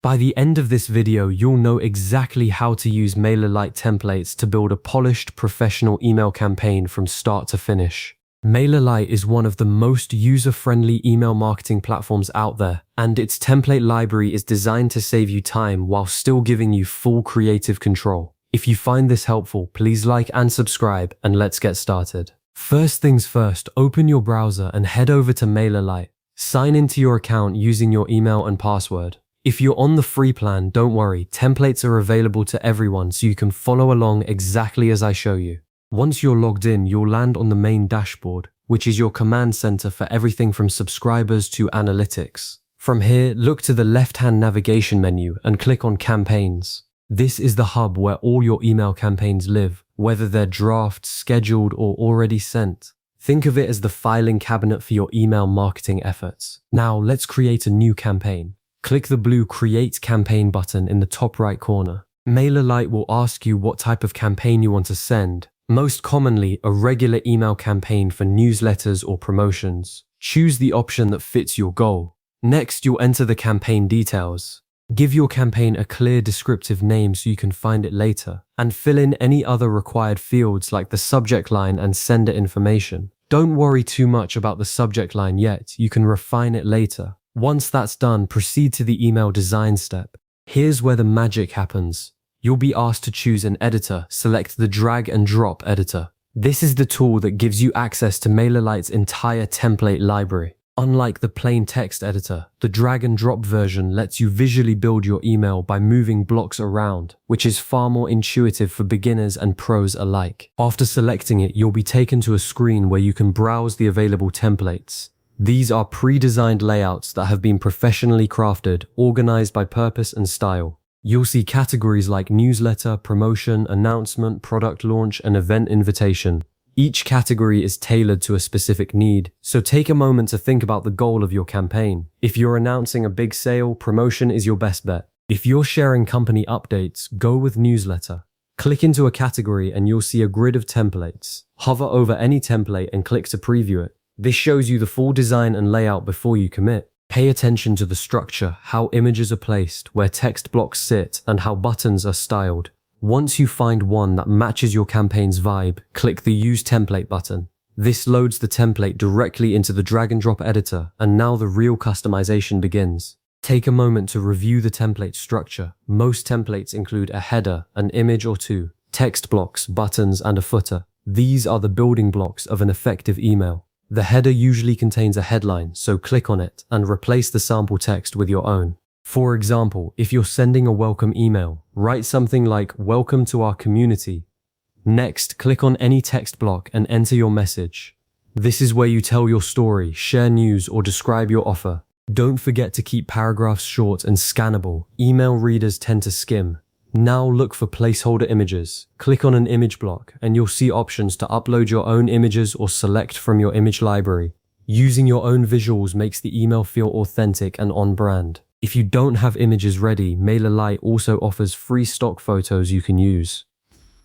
By the end of this video, you'll know exactly how to use MailerLite templates to build a polished, professional email campaign from start to finish. MailerLite is one of the most user-friendly email marketing platforms out there, and its template library is designed to save you time while still giving you full creative control. If you find this helpful, please like and subscribe, and let's get started. First things first, open your browser and head over to MailerLite. Sign into your account using your email and password. If you're on the free plan, don't worry, templates are available to everyone so you can follow along exactly as I show you. Once you're logged in, you'll land on the main dashboard, which is your command center for everything from subscribers to analytics. From here, look to the left-hand navigation menu and click on Campaigns. This is the hub where all your email campaigns live, whether they're drafts, scheduled, or already sent. Think of it as the filing cabinet for your email marketing efforts. Now, let's create a new campaign. Click the blue Create Campaign button in the top right corner. MailerLite will ask you what type of campaign you want to send. Most commonly, a regular email campaign for newsletters or promotions. Choose the option that fits your goal. Next, you'll enter the campaign details. Give your campaign a clear descriptive name so you can find it later, and fill in any other required fields like the subject line and sender information. Don't worry too much about the subject line yet, you can refine it later. Once that's done, proceed to the email design step. Here's where the magic happens. You'll be asked to choose an editor. Select the drag and drop editor. This is the tool that gives you access to MailerLite's entire template library. Unlike the plain text editor, the drag and drop version lets you visually build your email by moving blocks around, which is far more intuitive for beginners and pros alike. After selecting it, you'll be taken to a screen where you can browse the available templates. These are pre-designed layouts that have been professionally crafted, organized by purpose and style. You'll see categories like newsletter, promotion, announcement, product launch, and event invitation. Each category is tailored to a specific need, so take a moment to think about the goal of your campaign. If you're announcing a big sale, promotion is your best bet. If you're sharing company updates, go with newsletter. Click into a category and you'll see a grid of templates. Hover over any template and click to preview it. This shows you the full design and layout before you commit. Pay attention to the structure, how images are placed, where text blocks sit, and how buttons are styled. Once you find one that matches your campaign's vibe, click the Use Template button. This loads the template directly into the drag and drop editor, and now the real customization begins. Take a moment to review the template structure. Most templates include a header, an image or two, text blocks, buttons, and a footer. These are the building blocks of an effective email. The header usually contains a headline, so click on it and replace the sample text with your own. For example, if you're sending a welcome email, write something like, "Welcome to our community." Next, click on any text block and enter your message. This is where you tell your story, share news, or describe your offer. Don't forget to keep paragraphs short and scannable. Email readers tend to skim. Now look for placeholder images. Click on an image block and you'll see options to upload your own images or select from your image library. Using your own visuals makes the email feel authentic and on brand. If you don't have images ready, MailerLite also offers free stock photos you can use.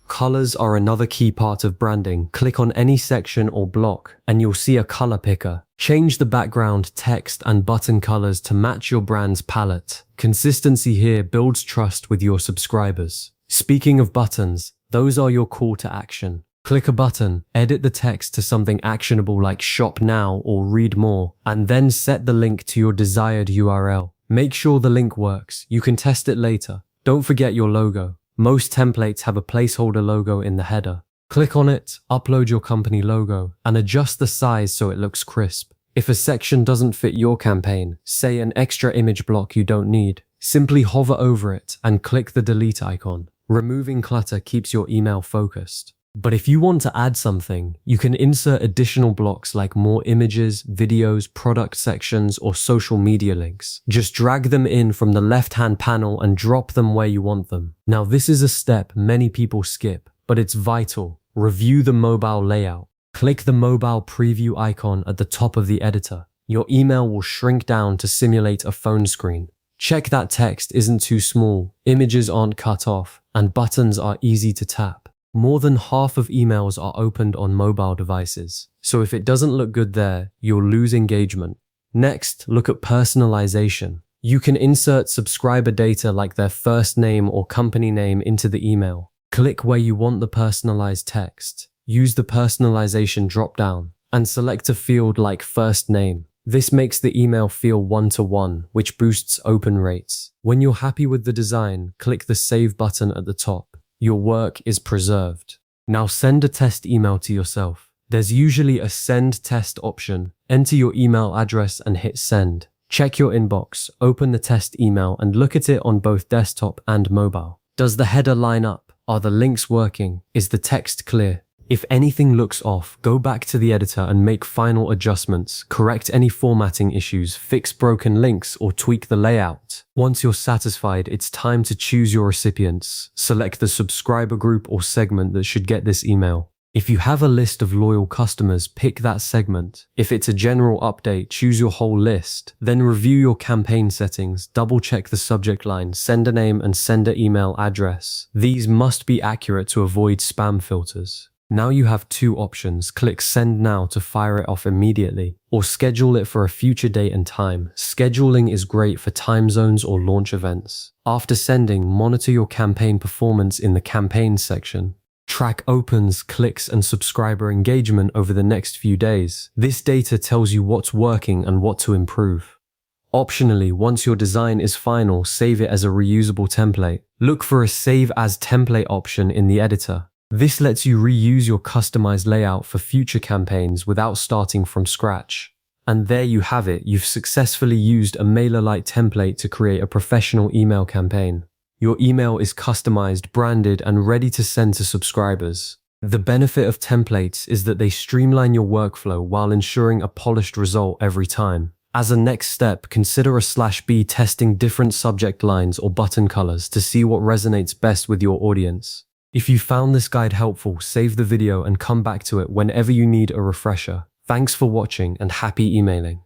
Colors are another key part of branding. Click on any section or block and you'll see a color picker. Change the background, text, and button colors to match your brand's palette. Consistency here builds trust with your subscribers. Speaking of buttons, those are your call to action. Click a button, edit the text to something actionable like shop now or read more, and then set the link to your desired URL. Make sure the link works. You can test it later. Don't forget your logo. Most templates have a placeholder logo in the header. Click on it, upload your company logo, and adjust the size so it looks crisp. If a section doesn't fit your campaign, say an extra image block you don't need, simply hover over it and click the delete icon. Removing clutter keeps your email focused. But if you want to add something, you can insert additional blocks like more images, videos, product sections, or social media links. Just drag them in from the left-hand panel and drop them where you want them. Now this is a step many people skip, but it's vital. Review the mobile layout. Click the mobile preview icon at the top of the editor. Your email will shrink down to simulate a phone screen. Check that text isn't too small, images aren't cut off, and buttons are easy to tap. More than half of emails are opened on mobile devices, so if it doesn't look good there, you'll lose engagement. Next, look at personalization. You can insert subscriber data like their first name or company name into the email. Click where you want the personalized text. Use the personalization dropdown and select a field like first name. This makes the email feel one-to-one, which boosts open rates. When you're happy with the design, click the Save button at the top. Your work is preserved. Now send a test email to yourself. There's usually a send test option. Enter your email address and hit send. Check your inbox, open the test email and look at it on both desktop and mobile. Does the header line up? Are the links working? Is the text clear? If anything looks off, go back to the editor and make final adjustments, correct any formatting issues, fix broken links, or tweak the layout. Once you're satisfied, it's time to choose your recipients. Select the subscriber group or segment that should get this email. If you have a list of loyal customers, pick that segment. If it's a general update, choose your whole list. Then review your campaign settings, double-check the subject line, sender name, and sender email address. These must be accurate to avoid spam filters. Now you have two options. Click Send Now to fire it off immediately, or schedule it for a future date and time. Scheduling is great for time zones or launch events. After sending, monitor your campaign performance in the Campaigns section. Track opens, clicks, and subscriber engagement over the next few days. This data tells you what's working and what to improve. Optionally, once your design is final, save it as a reusable template. Look for a Save as Template option in the editor. This lets you reuse your customized layout for future campaigns without starting from scratch. And there you have it. You've successfully used a MailerLite template to create a professional email campaign. Your email is customized, branded, and ready to send to subscribers. The benefit of templates is that they streamline your workflow while ensuring a polished result every time. As a next step, consider /B testing different subject lines or button colors to see what resonates best with your audience. If you found this guide helpful, save the video and come back to it whenever you need a refresher. Thanks for watching and happy emailing.